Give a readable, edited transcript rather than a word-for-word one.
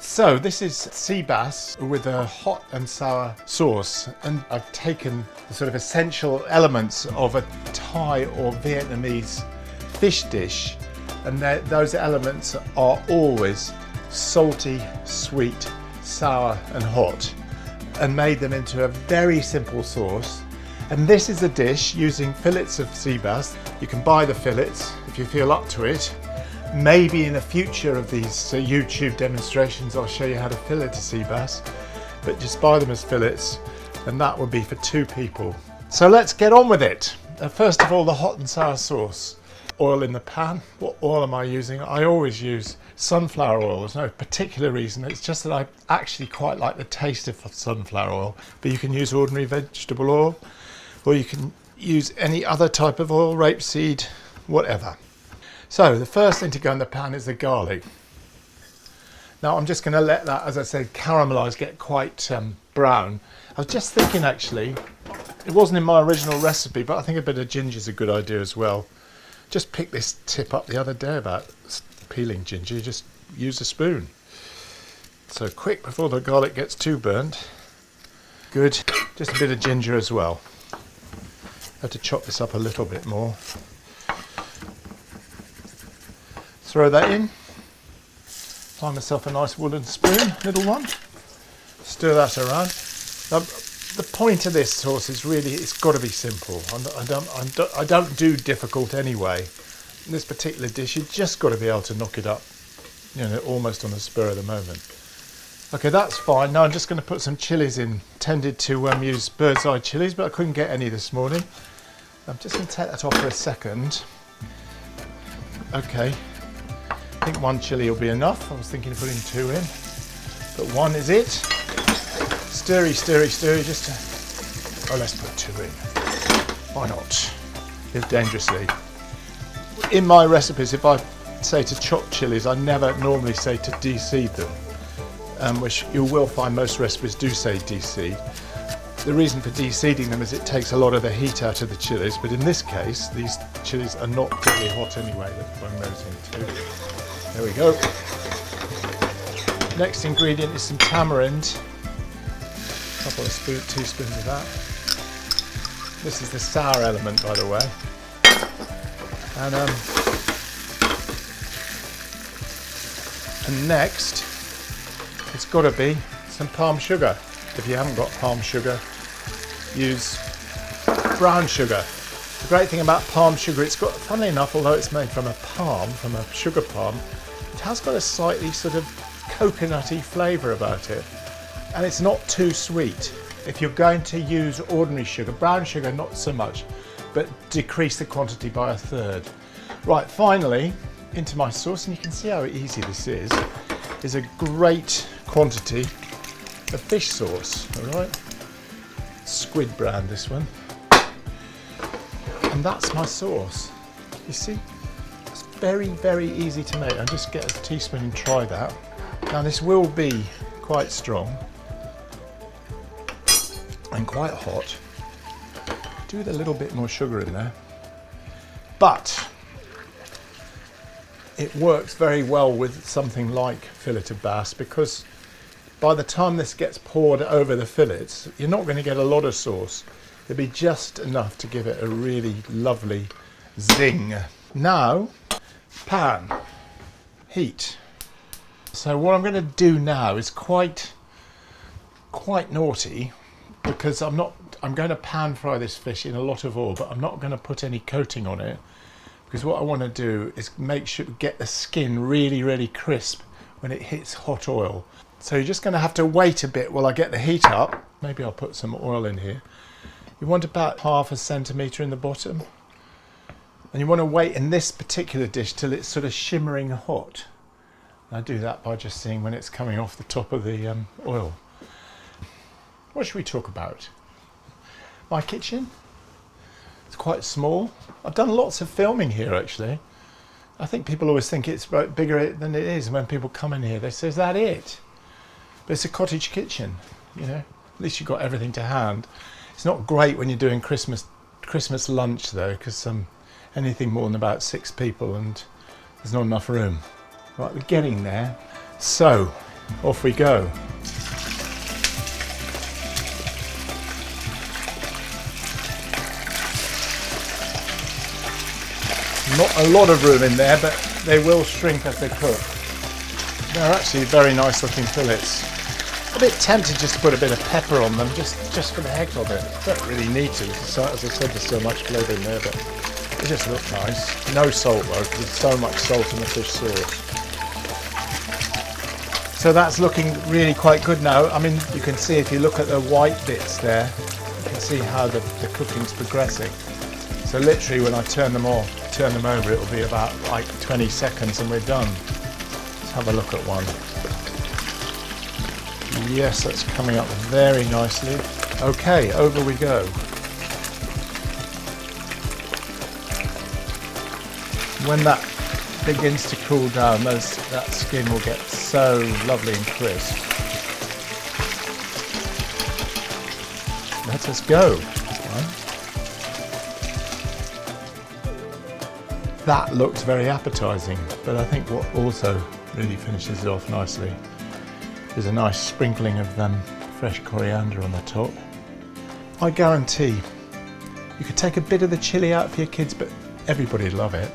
So this is sea bass with a hot and sour sauce, and I've taken the sort of essential elements of a Thai or Vietnamese fish dish, and those elements are always salty, sweet, sour and hot, and made them into a very simple sauce. And this is a dish using fillets of sea bass. You can buy the fillets if you feel up to it. Maybe in a future of these YouTube demonstrations I'll show you how to fillet a sea bass, but just buy them as fillets, and that would be for 2 people. So let's get on with it. First of all, the hot and sour sauce. Oil in the pan. What oil am I using? I always use sunflower oil. There's no particular reason, it's just that I actually quite like the taste of sunflower oil, but you can use ordinary vegetable oil, or you can use any other type of oil, rapeseed, whatever. So the first thing to go in the pan is the garlic. Now I'm just going to let that, as I said, caramelise, get quite brown. I was just thinking, actually, it wasn't in my original recipe, but I think a bit of ginger is a good idea as well. Just picked this tip up the other day about peeling ginger. You just use a spoon. So quick before the garlic gets too burnt. Good. Just a bit of ginger as well. I have to chop this up a little bit more. Throw that in. Find myself a nice wooden spoon, little one. Stir that around. Now, the point of this sauce is really, it's got to be simple. I don't do difficult anyway. In this particular dish, you've just got to be able to knock it up, you know, almost on the spur of the moment. Okay, that's fine. Now I'm just going to put some chilies in. Tended to use bird's eye chilies, but I couldn't get any this morning. I'm just going to take that off for a second. Okay. I think 1 chilli will be enough. I was thinking of putting 2 in, but 1 is it. Stirry, stirry, stirry, just to... Oh, let's put 2 in. Why not? Live dangerously. In my recipes, if I say to chop chilies, I never normally say to de-seed them, which you will find most recipes do say de-seed. The reason for de-seeding them is it takes a lot of the heat out of the chilies, but in this case, these chilies are not really hot anyway. Let's bung those in too. There we go. Next ingredient is some tamarind. A couple of teaspoons of that. This is the sour element, by the way. And next, it's got to be some palm sugar. If you haven't got palm sugar, use brown sugar. The great thing about palm sugar, it's got, funnily enough, although it's made from a palm, from a sugar palm, it has got a slightly sort of coconutty flavour about it, and it's not too sweet. If you're going to use ordinary sugar, brown sugar not so much, but decrease the quantity by 1/3. Right, finally, into my sauce, and you can see how easy this is a great quantity of fish sauce, all right? Squid brand, this one. And that's my sauce. You see, it's very, very easy to make. I'll just get a teaspoon and try that. Now this will be quite strong and quite hot. Do with a little bit more sugar in there. But it works very well with something like fillet of bass, because by the time this gets poured over the fillets, you're not going to get a lot of sauce. It'll be just enough to give it a really lovely zing. Now, pan, heat. So what I'm going to do now is quite naughty, because I'm going to pan fry this fish in a lot of oil, but I'm not going to put any coating on it, because what I want to do is make sure to get the skin really, really crisp when it hits hot oil. So you're just going to have to wait a bit while I get the heat up. Maybe I'll put some oil in here. You want about 1/2 centimetre in the bottom, and you want to wait in this particular dish till it's sort of shimmering hot. And I do that by just seeing when it's coming off the top of the oil. What should we talk about? My kitchen. It's quite small. I've done lots of filming here, actually. I think people always think it's bigger than it is. When people come in here, they say, "Is that it?" But it's a cottage kitchen, you know. At least you've got everything to hand. It's not great when you're doing Christmas lunch though, because anything more than about 6 people and there's not enough room. Right, we're getting there. So off we go. Not a lot of room in there, but they will shrink as they cook. They're actually very nice looking fillets. A bit tempted just to put a bit of pepper on them, just for the heck of it. Don't really need to, so, as I said, there's so much flavour in there, but it just looks nice. No salt though, because there's so much salt in the fish sauce. So that's looking really quite good now. I mean, you can see if you look at the white bits there, you can see how the cooking's progressing. So literally when I turn them over, it'll be about like 20 seconds and we're done. Let's have a look at one. Yes, that's coming up very nicely. Okay, over we go. When that begins to cool down, that skin will get so lovely and crisp. Let us go. That looks very appetizing, but I think what also really finishes it off nicely is a nice sprinkling of fresh coriander on the top. I guarantee you could take a bit of the chili out for your kids, but everybody'd love it.